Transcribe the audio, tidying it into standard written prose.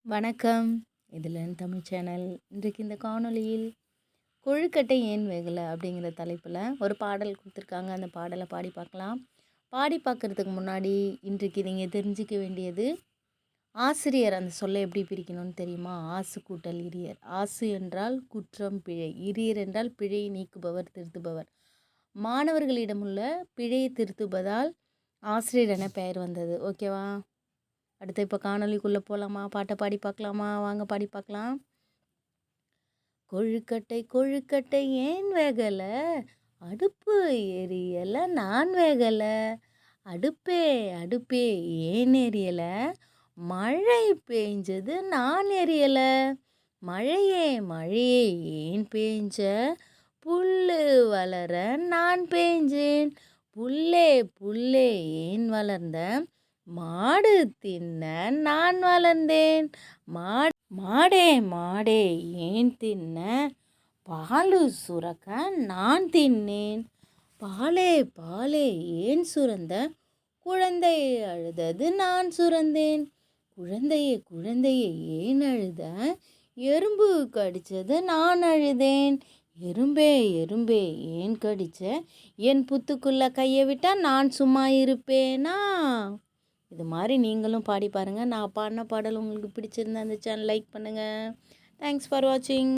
வணக்கம். இதிலன் தமிழ் சேனல். இன்றைக்கு இந்த காணொளியில் கொழுக்கட்டை ஏன் வேகலை அப்படிங்கிற தலைப்பில் ஒரு பாடல் கொடுத்துருக்காங்க. அந்த பாடலை பாடி பார்க்கலாம். பாடி பார்க்குறதுக்கு முன்னாடி இன்றைக்கு நீங்கள் தெரிஞ்சிக்க வேண்டியது ஆசிரியர் அந்த சொல்லை எப்படி பிரிக்கணும்னு தெரியுமா? ஆசு கூட்டல் இரியர். ஆசு என்றால் குற்றம் பிழை, இரியர் என்றால் பிழையை நீக்குபவர், திருத்துபவர். மாணவர்களிடமுள்ள பிழையை திருத்துவதால் ஆசிரியர் என பெயர் வந்தது. ஓகேவா? அடுத்து இப்போ காணொளிக்குள்ளே போகலாமா? பாட்டை பாடி பார்க்கலாமா? வாங்க பாடி பார்க்கலாம். கொழுக்கட்டை கொழுக்கட்டை ஏன் வேகலை, அடுப்பு எரியலை நான் வேகலை, அடுப்பே அடுப்பே ஏன் எரியலை, மழை பெஞ்சது நான் எரியலை, மழையே மழையே ஏன் பேஞ்ச, புல்லு வளர நான் பேஞ்சேன், புல்லே புல்லே ஏன் வளர்ந்த, மாடு தின்ன நான் வளர்ந்தேன், மாடே மாடே ஏன் தின்ன, பாலு சுரக்க நான் தின்னேன், பாலே பாலே ஏன் சுரந்த, குழந்தை அழுதது நான் சுரந்தேன், குழந்தையே குழந்தையே ஏன் அழுத, எறும்பு கடிச்சது நான் அழுதேன், எறும்பே எறும்பே ஏன் கடிச்ச, என் புத்துக்குள்ளே கையை விட்டால் நான் சும்மா இருப்பேனா? இது மாதிரி நீங்களும் பாடி பாருங்கள். நான் பாடின பாடல் உங்களுக்கு பிடிச்சிருந்தா அந்த சேனல் லைக் பண்ணுங்கள். தேங்க்ஸ் ஃபார் வாட்சிங்.